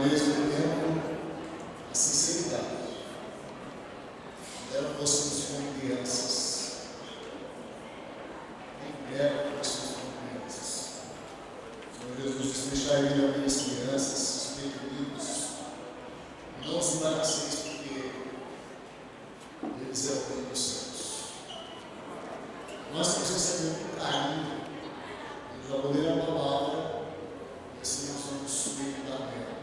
mesmo tempo a sinceridade. Era vocês como crianças. Quem era vocês como crianças? O Senhor Jesus disse: deixaria as minhas crianças, os pequeninos, não os embaraceis, porque eles é o reino dos céus. Nós temos recebido com carinho, eu já vou ler a palavra, e assim nós vamos meditar nela.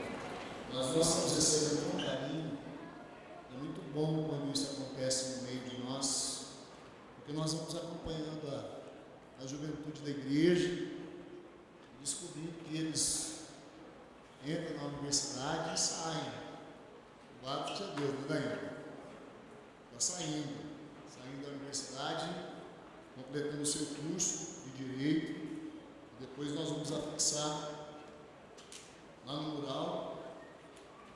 Mas nós estamos recebendo com carinho. É muito bom quando isso acontece no meio de nós, porque nós vamos acompanhando a juventude da igreja e descobrir que eles entram na universidade e saem. Louvado seja Deus, não é, Daniel? Está saindo da universidade, completando o seu curso de Direito, e depois nós vamos afixar lá no mural,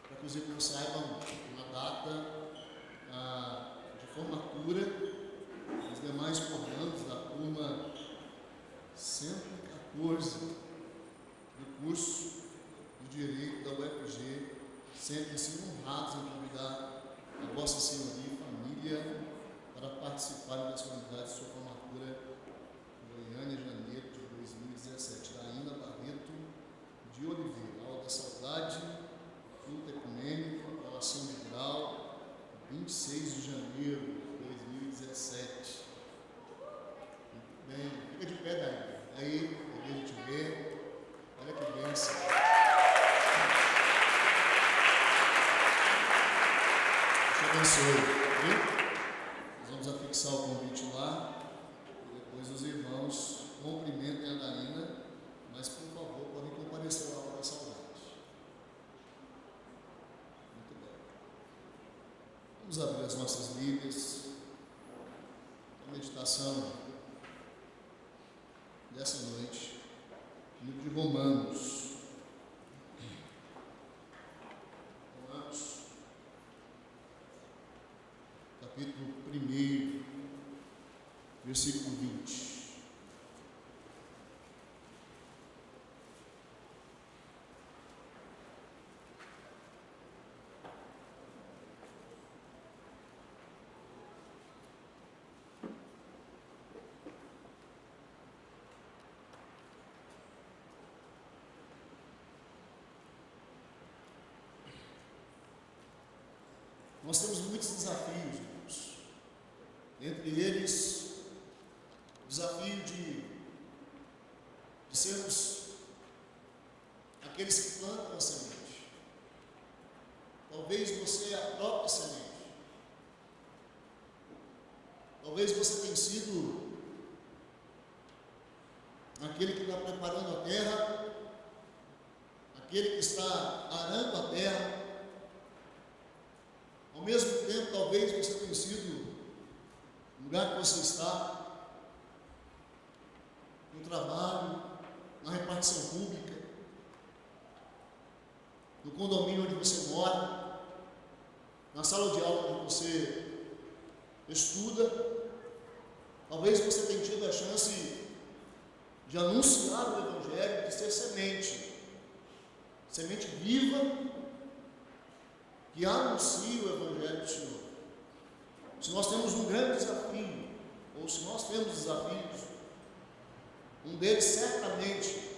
para que os irmãos saibam a data de formatura dos demais formandos da turma 114 do curso de Direito da UFG. Sentem-se honrados em convidar a Vossa Senhoria e família para participarem das solenidades de sua formatura em Goiânia, janeiro de 2017. Daína Barreto de Oliveira, aula da saudade, culto ecumênico, oração de grau, 26 de janeiro de 2017. Muito bem, fica de pé, Daína. Aí, a gente vê, olha que bênção. Abençoe, viu? Nós vamos afixar o convite lá e depois os irmãos cumprimentem a Daína, mas por favor, podem comparecer à hora da saudade. Muito bem. Vamos abrir as nossas Bíblias. A meditação dessa noite, no livro de Romanos. Capítulo 1, versículo 20. Nós temos muitos desafios, irmãos. Entre eles, o desafio de sermos aqueles que plantam a semente. Talvez você é a própria semente. Talvez você tenha sido aquele que está preparando a terra, aquele que está arando a terra. Ao mesmo tempo, talvez você tenha sido no lugar que você está, no trabalho, na repartição pública, no condomínio onde você mora, na sala de aula onde você estuda. Talvez você tenha tido a chance de anunciar o Evangelho, de ser semente viva, que anuncia o Evangelho do Senhor. Se nós temos um grande desafio, ou se nós temos desafios, um deles certamente,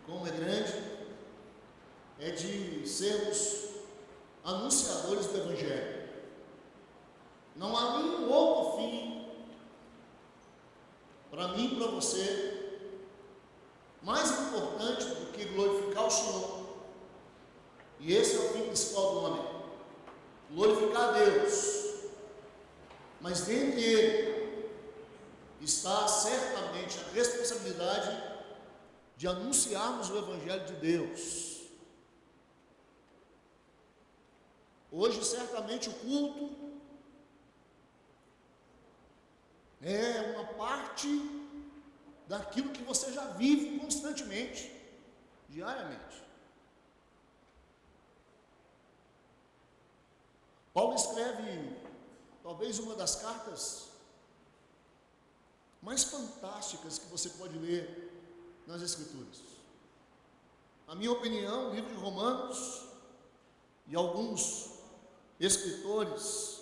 como é grande, é de sermos anunciadores do Evangelho. Não há nenhum outro fim para mim e para você mais importante do que glorificar o Senhor. E esse é o fim principal do homem: glorificar a Deus. Mas dentre ele está certamente a responsabilidade de anunciarmos o Evangelho de Deus. Hoje, certamente, o culto é uma parte daquilo que você já vive constantemente, diariamente. Paulo escreve talvez uma das cartas mais fantásticas que você pode ler nas Escrituras. na minha opinião, o livro de Romanos e alguns escritores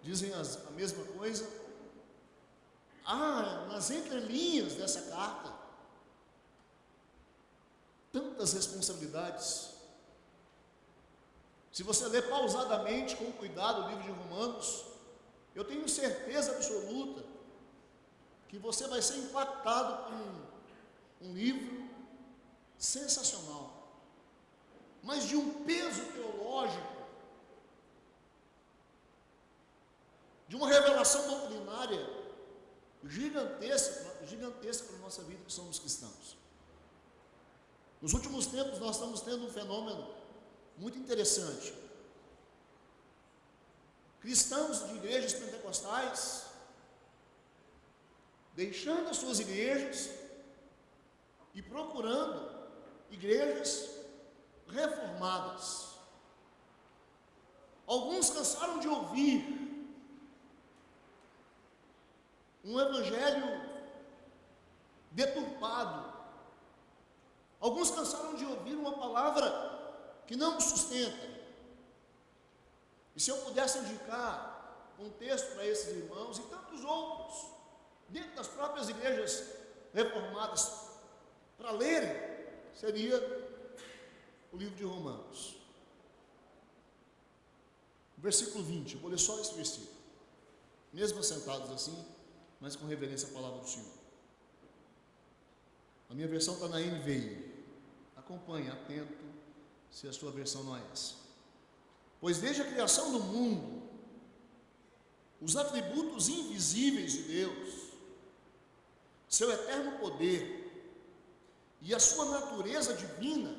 dizem a mesma coisa. Há nas entrelinhas dessa carta tantas responsabilidades. Se você ler pausadamente, com cuidado, o livro de Romanos, eu tenho certeza absoluta que você vai ser impactado por um livro sensacional, mas de um peso teológico, de uma revelação doutrinária gigantesca para a nossa vida que somos cristãos. Nos últimos tempos nós estamos tendo um fenômeno muito interessante. Cristãos de igrejas pentecostais deixando as suas igrejas e procurando igrejas reformadas. Alguns cansaram de ouvir um evangelho deturpado. Alguns cansaram de ouvir uma palavra que não os sustenta. E se eu pudesse indicar um texto para esses irmãos e tantos outros, dentro das próprias igrejas reformadas, para lerem, seria o livro de Romanos. Versículo 20, eu vou ler só esse versículo, mesmo assentados assim, mas com reverência à palavra do Senhor. A minha versão está na NVI, acompanhe, atento, se a sua versão não é essa. Pois desde a criação do mundo, os atributos invisíveis de Deus, seu eterno poder e a sua natureza divina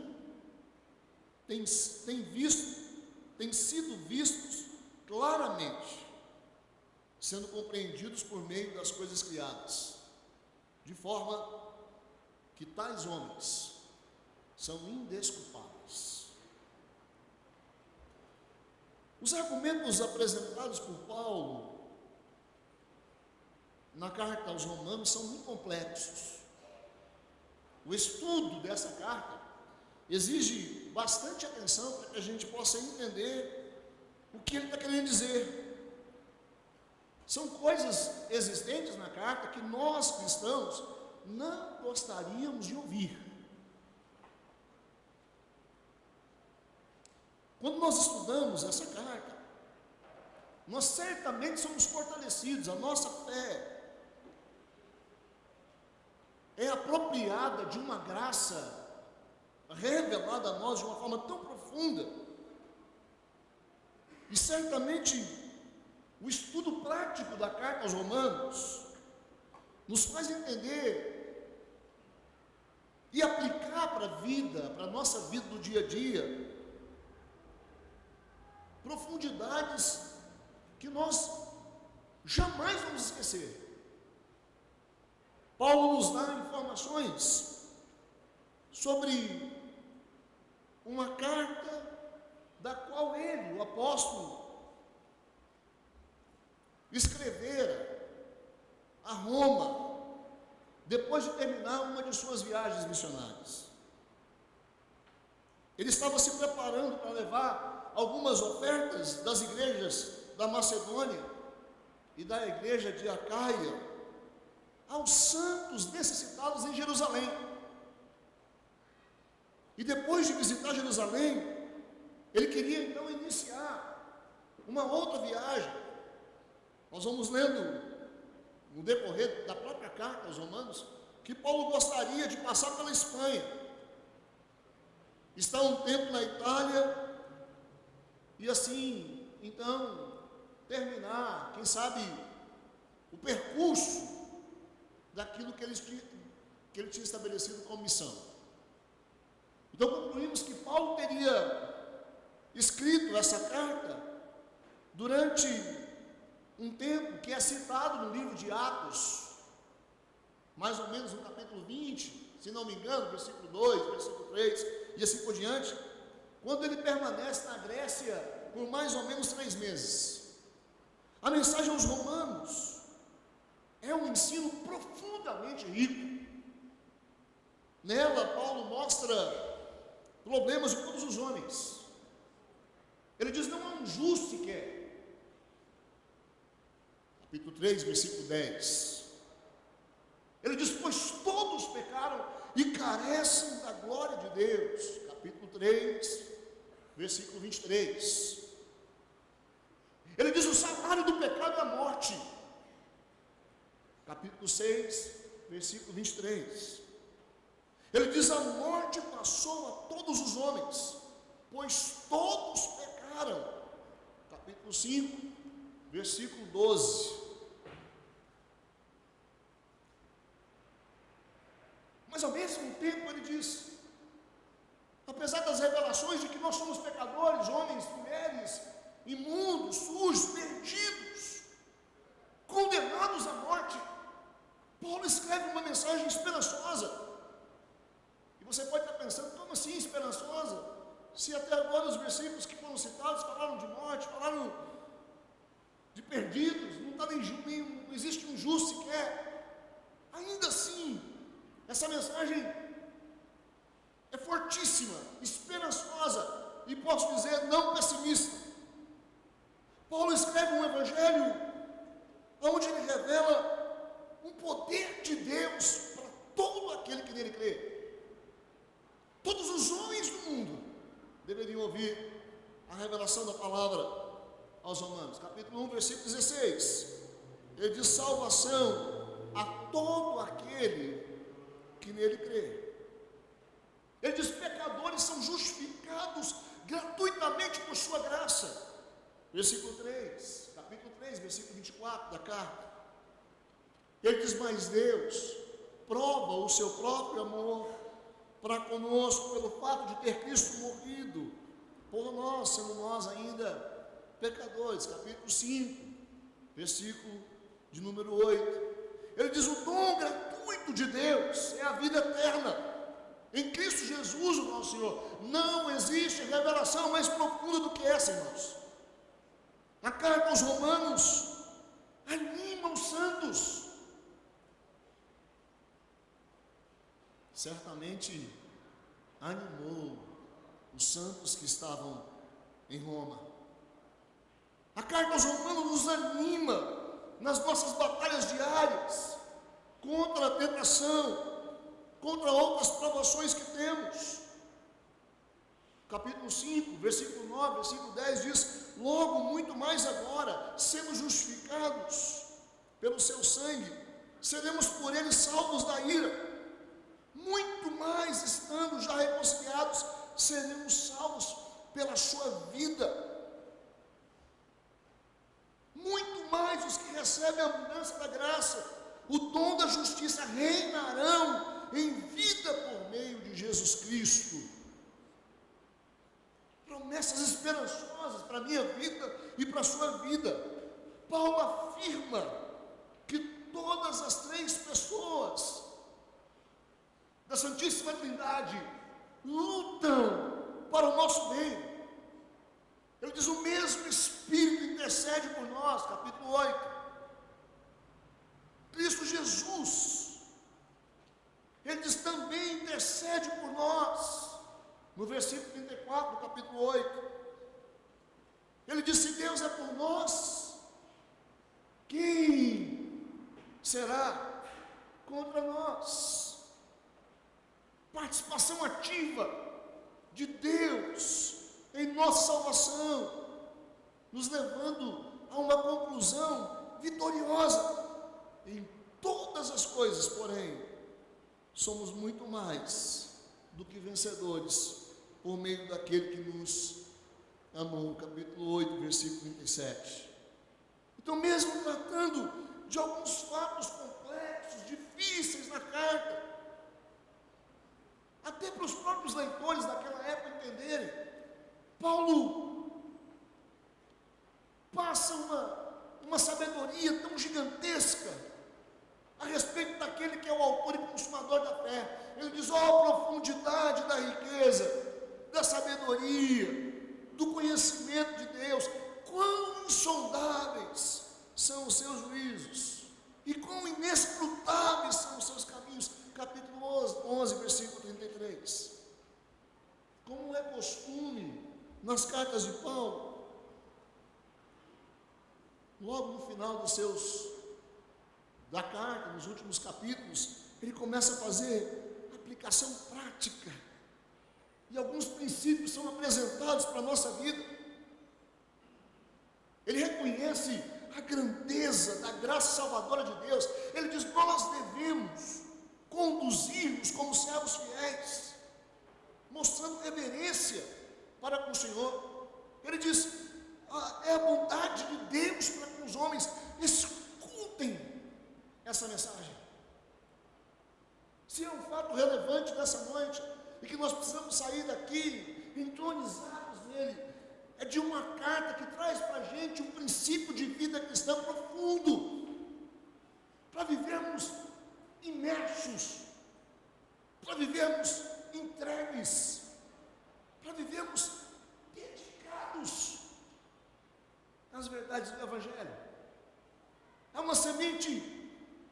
têm sido vistos claramente, sendo compreendidos por meio das coisas criadas, de forma que tais homens são indesculpáveis. Os argumentos apresentados por Paulo na carta aos Romanos são muito complexos. O estudo dessa carta exige bastante atenção para que a gente possa entender o que ele está querendo dizer. São coisas existentes na carta que nós cristãos não gostaríamos de ouvir. Quando nós estudamos essa carta, nós certamente somos fortalecidos, a nossa fé é apropriada de uma graça revelada a nós de uma forma tão profunda, e certamente o estudo prático da carta aos Romanos nos faz entender e aplicar para a vida, para a nossa vida do dia a dia, profundidades que nós jamais vamos esquecer. Paulo nos dá informações sobre uma carta da qual ele, o apóstolo, escrevera a Roma depois de terminar uma de suas viagens missionárias. Ele estava se preparando para levar algumas ofertas das igrejas da Macedônia e da igreja de Acaia aos santos necessitados em Jerusalém. E depois de visitar Jerusalém, ele queria então iniciar uma outra viagem. Nós vamos lendo no decorrer da própria carta aos Romanos que Paulo gostaria de passar pela Espanha, estar um tempo na Itália e assim, então, terminar, quem sabe, o percurso daquilo que ele tinha estabelecido como missão. Então concluímos que Paulo teria escrito essa carta durante um tempo que é citado no livro de Atos, mais ou menos no capítulo 20, se não me engano, versículo 2, versículo 3, e assim por diante, quando ele permanece na Grécia por mais ou menos 3 meses. A mensagem aos Romanos é um ensino profundamente rico. Nela, Paulo mostra problemas de todos os homens. Ele diz: não há um justo sequer. Capítulo 3, versículo 10. Ele diz: pois todos pecaram e carecem da glória de Deus. Capítulo 3, versículo 23. Ele diz: o salário do pecado é a morte. Capítulo 6, versículo 23. Ele diz: a morte passou a todos os homens, pois todos pecaram. Capítulo 5, versículo 12. Mas ao mesmo tempo ele diz: apesar das revelações de que nós somos pecadores, homens, mulheres, imundos, sujos, perdidos, condenados à morte, Paulo escreve uma mensagem esperançosa. E você pode estar pensando: como assim esperançosa? Se até agora os versículos que foram citados falaram de morte, falaram de perdidos, não existe um justo sequer. Ainda assim, essa mensagem é fortíssima, esperançosa e, posso dizer, não pessimista. Paulo escreve um evangelho onde ele revela um poder de Deus para todo aquele que nele crê. Todos os homens do mundo deveriam ouvir a revelação da palavra aos Romanos. Capítulo 1, versículo 16. Ele diz: salvação a todo aquele que nele crê. Ele diz: pecadores são justificados gratuitamente por sua graça. Versículo 3, capítulo 3, versículo 24 da carta. Ele diz: mas Deus prova o seu próprio amor para conosco pelo fato de ter Cristo morrido por nós, sendo nós ainda pecadores. Capítulo 5, versículo de número 8. Ele diz: o dom gratuito de Deus é a vida eterna em Cristo Jesus, o nosso Senhor. Não existe revelação mais profunda do que essa, irmãos. A carta aos Romanos anima os santos. Certamente animou os santos que estavam em Roma. A carta aos Romanos nos anima nas nossas batalhas diárias contra a tentação, contra outras provações que temos. Capítulo 5, versículo 9, versículo 10 diz: logo, muito mais agora, sendo justificados pelo seu sangue, seremos por ele salvos da ira. Muito mais, estando já reconciliados, seremos salvos pela sua vida. Muito mais os que recebem a abundância da graça, o dom da justiça, reinarão em vida por meio de Jesus Cristo. Promessas esperançosas para a minha vida e para a sua vida. Paulo afirma que todas as três pessoas da Santíssima Trindade lutam para o nosso bem. Ele diz: o mesmo Espírito intercede por nós. Capítulo 8. Cristo Jesus, ele diz, também intercede por nós. No versículo 34 do capítulo 8, ele diz: se Deus é por nós, quem será contra nós? Participação ativa de Deus em nossa salvação, nos levando a uma conclusão vitoriosa. Em todas as coisas, porém, somos muito mais do que vencedores por meio daquele que nos amou. Capítulo 8, versículo 37. Então, mesmo tratando de alguns fatos complexos, difíceis na carta, até para os próprios leitores daquela época entenderem, Paulo passa uma sabedoria tão gigantesca a respeito daquele que é o autor e consumador da fé. Ele diz: ó, profundidade da riqueza, da sabedoria, do conhecimento de Deus, quão insondáveis são os seus juízos, e quão inescrutáveis são os seus caminhos. capítulo 11, versículo 33. Como é costume nas cartas de Paulo, logo no final da carta, nos últimos capítulos, ele começa a fazer aplicação prática. E alguns princípios são apresentados para a nossa vida. Ele reconhece a grandeza da graça salvadora de Deus. Ele diz: nós devemos conduzir-nos como servos fiéis, mostrando reverência para com o Senhor. Ele diz: é a bondade de Deus para com os homens. Escutem essa mensagem. Se é um fato relevante nessa noite, e que nós precisamos sair daqui entronizados nele, é de uma carta que traz para a gente um princípio de vida cristã profundo, para vivermos imersos, para vivermos entregues, para vivermos dedicados às verdades do Evangelho. É uma semente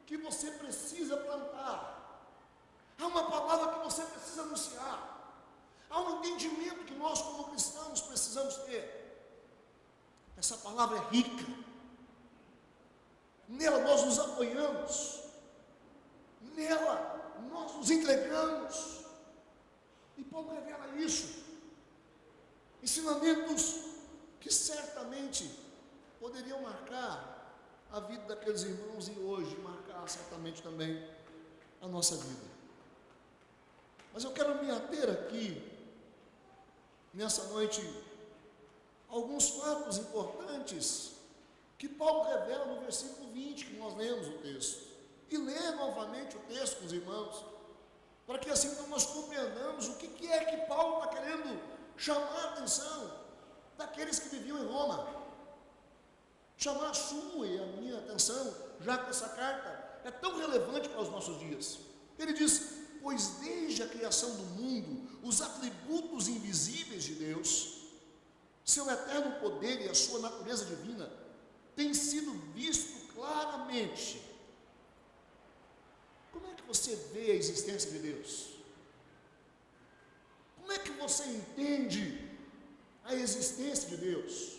que você precisa plantar. Há uma palavra que você precisa anunciar. Há um entendimento que nós, como cristãos, precisamos ter. Essa palavra é rica. Nela nós nos apoiamos. Nela nós nos entregamos. E Paulo revela isso. Ensinamentos que certamente poderiam marcar a vida daqueles irmãos e hoje marcar certamente também a nossa vida. Mas eu quero me ater aqui, nessa noite, alguns fatos importantes que Paulo revela no versículo 20, que nós lemos o texto. E lê novamente o texto com os irmãos, para que assim então nós compreendamos o que é que Paulo está querendo chamar a atenção daqueles que viviam em Roma. Chamar a sua e a minha atenção, já que essa carta é tão relevante para os nossos dias. Ele diz: pois desde a criação do mundo, os atributos invisíveis de Deus, seu eterno poder e a sua natureza divina, têm sido vistos claramente. Como é que você vê a existência de Deus? Como é que você entende a existência de Deus?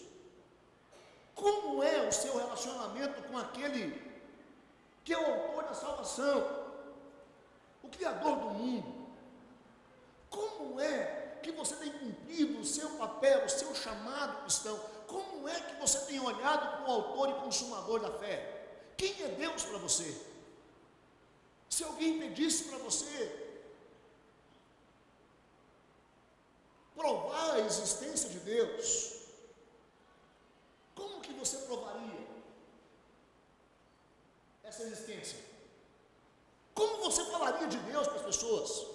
Como é o seu relacionamento com aquele que é o autor da salvação, o Criador do mundo? Como é que você tem cumprido o seu papel, o seu chamado cristão? Como é que você tem olhado para o autor e consumador da fé? Quem é Deus para você? Se alguém pedisse para você provar a existência de Deus, como que você provaria essa existência? Como você falaria de Deus para as pessoas?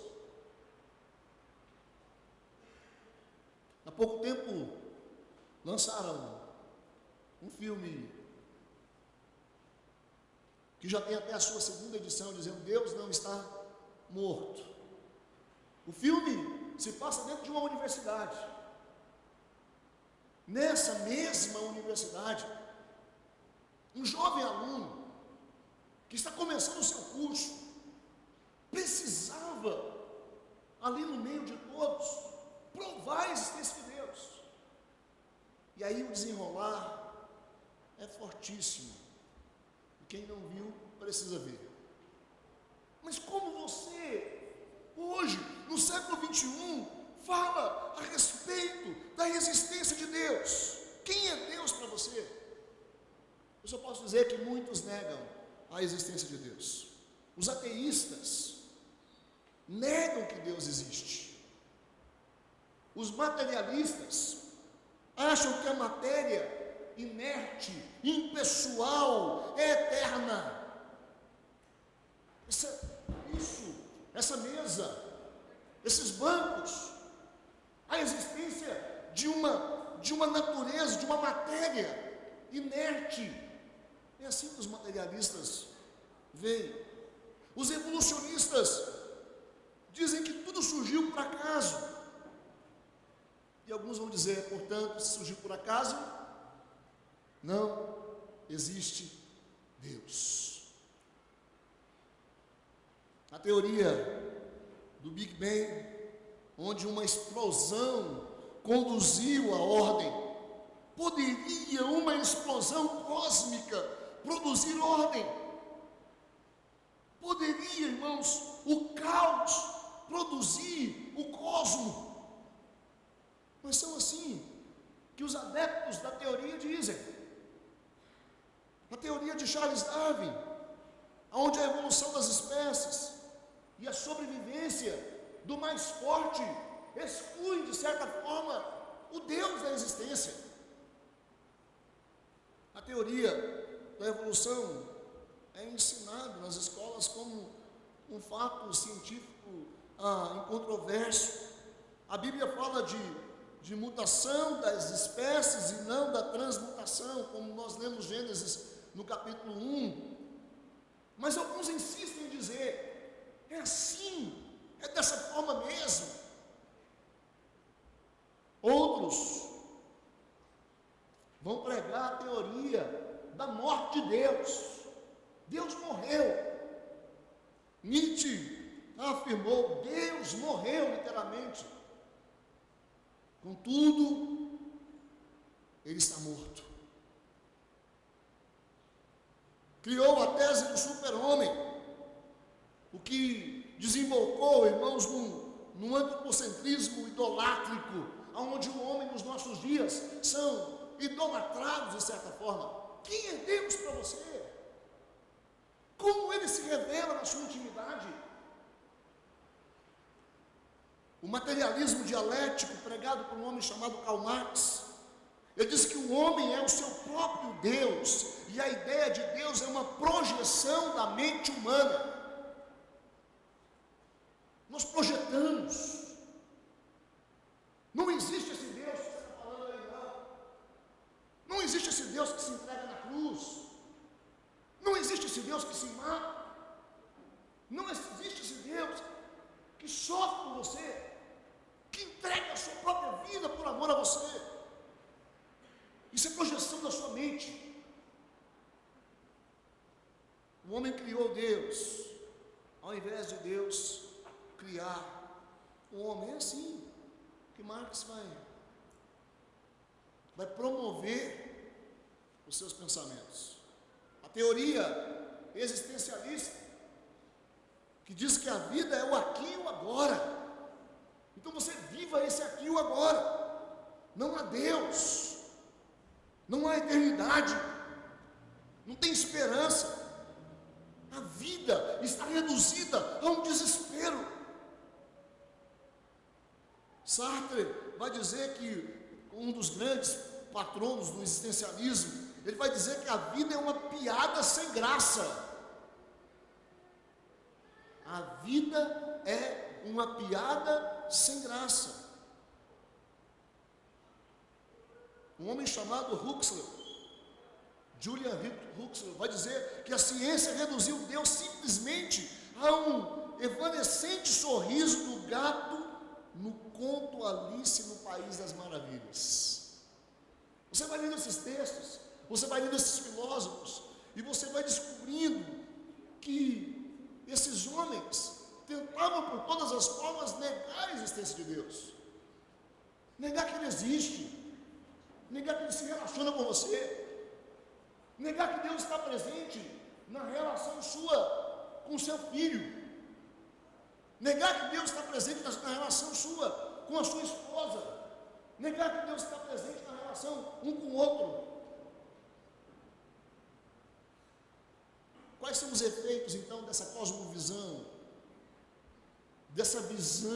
Há pouco tempo lançaram um filme que já tem até a sua segunda edição, dizendo: Deus não está morto. O filme se passa dentro de uma universidade. Nessa mesma universidade, um jovem aluno que está começando o seu curso precisava, ali no meio de todos, provar a existência de Deus. E aí o desenrolar é fortíssimo. E quem não viu precisa ver. Mas como você, hoje, no século 21, fala a respeito da existência de Deus? Quem é Deus para você? Eu só posso dizer que muitos negam a existência de Deus. Os ateístas negam que Deus existe. Os materialistas acham que a matéria inerte, impessoal, é eterna. Essa mesa, esses bancos, a existência de uma natureza, de uma matéria inerte. É assim que os materialistas veem. Os evolucionistas dizem que tudo surgiu por acaso. E alguns vão dizer, portanto, se surgiu por acaso, não existe Deus. A teoria do Big Bang, onde uma explosão conduziu a ordem. Poderia uma explosão cósmica produzir ordem? Poderia, irmãos, o caos produzir o cosmo? Mas são assim que os adeptos da teoria dizem. A teoria de Charles Darwin, onde a evolução das espécies e a sobrevivência do mais forte exclui, de certa forma, o Deus da existência. A teoria da evolução é ensinada nas escolas como um fato científico incontroverso. A Bíblia fala de mutação das espécies e não da transmutação, como nós lemos Gênesis no capítulo 1. Mas alguns insistem em dizer, é assim, é dessa forma mesmo. Outros vão pregar a teoria da morte de Deus. Deus morreu. Nietzsche afirmou, Deus morreu literalmente. Contudo, ele está morto. Criou a tese do super-homem, o que desembocou, irmãos, num antropocentrismo idolátrico, onde o homem nos nossos dias são idolatrados de certa forma. Quem é Deus para você? Como ele se revela na sua intimidade? O materialismo dialético pregado por um homem chamado Karl Marx, ele diz que o homem é o seu próprio Deus, e a ideia de Deus é uma projeção da mente humana. Nós projetamos. Não existe esse Deus que você está falando aí, não. Não existe esse Deus que se entrega na cruz. Não existe esse Deus que se mata. Não existe esse Deus que sofre por você, que entrega a sua própria vida por amor a você. Isso é projeção da sua mente. O homem criou Deus, ao invés de Deus criar o homem. É assim que Marx vai promover os seus pensamentos. A teoria existencialista, que diz que a vida é o aqui e o agora. Então você viva esse aqui e o agora. Não há Deus, não há eternidade, não tem esperança. A vida está reduzida a um desespero. Sartre vai dizer que, um dos grandes patronos do existencialismo, ele vai dizer que a vida é uma piada sem graça. A vida é uma piada sem graça. Um homem chamado Julian Huxley, vai dizer que a ciência reduziu Deus simplesmente a um evanescente sorriso do gato no conto Alice no País das Maravilhas. Você vai lendo esses textos, você vai lendo esses filósofos, e você vai descobrindo que esses homens tentavam por todas as formas negar a existência de Deus, negar que ele existe, negar que ele se relaciona com você, negar que Deus está presente na relação sua com o seu filho, negar que Deus está presente na relação sua com a sua esposa, negar que Deus está presente na relação um com o outro. Quais são os efeitos então dessa cosmovisão, dessa visão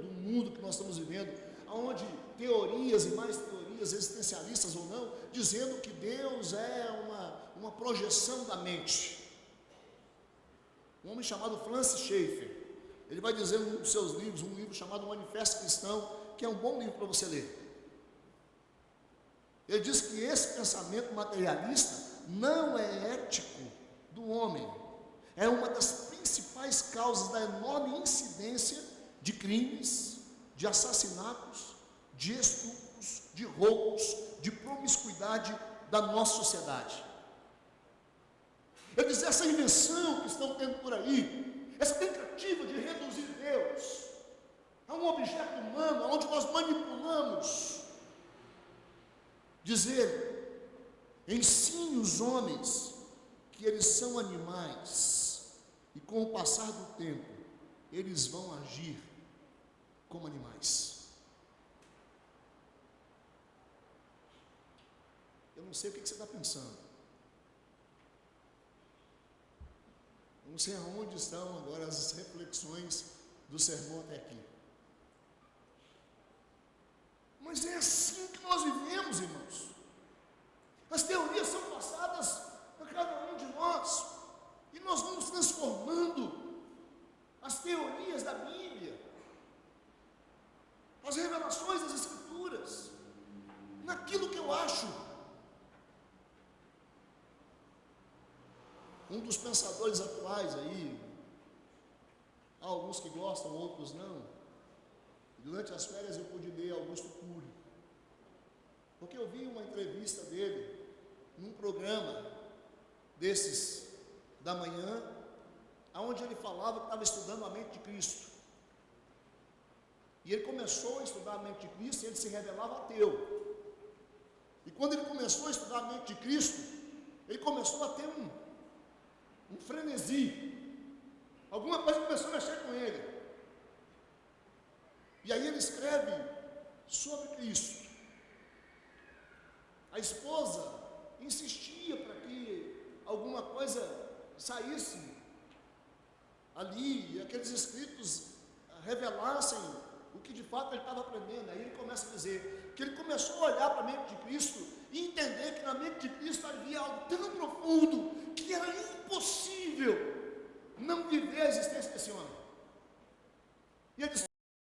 do mundo que nós estamos vivendo, onde teorias e mais teorias, existencialistas ou não, dizendo que Deus é uma projeção da mente? Um homem chamado Francis Schaeffer, ele vai dizer em um dos seus livros, um livro chamado Manifesto Cristão, que é um bom livro para você ler. Ele diz que esse pensamento materialista não é ético do homem, é uma das principais causas da enorme incidência de crimes, de assassinatos, de estupros, de roubos, de promiscuidade da nossa sociedade. Ele diz, essa invenção que estão tendo por aí essa tentativa de reduzir Deus a um objeto humano, onde nós manipulamos. Dizer, ensine os homens que eles são animais, e com o passar do tempo, eles vão agir como animais. Eu não sei o que você está pensando. Eu não sei aonde estão agora as reflexões do sermão até aqui. Mas é assim que nós vivemos, irmãos. As teorias são passadas a cada um de nós, e nós vamos transformando as teorias da Bíblia, as revelações das Escrituras, naquilo que eu acho. Um dos pensadores atuais aí, há alguns que gostam, outros não. Durante as férias eu pude ler Augusto Cury, porque eu vi uma entrevista dele num programa desses da manhã, onde ele falava que estava estudando a mente de Cristo. E ele começou a estudar a mente de Cristo e ele se revelava ateu. E quando ele começou a estudar a mente de Cristo, ele começou a ter um frenesi. Alguma coisa começou a mexer com ele. E aí ele escreve sobre Cristo. A esposa insistia para que alguma coisa saísse ali, e aqueles escritos revelassem o que de fato ele estava aprendendo. Aí ele começa a dizer que ele começou a olhar para a mente de Cristo e entender que na mente de Cristo havia algo tão profundo que era impossível não viver a existência desse homem. E ele disse: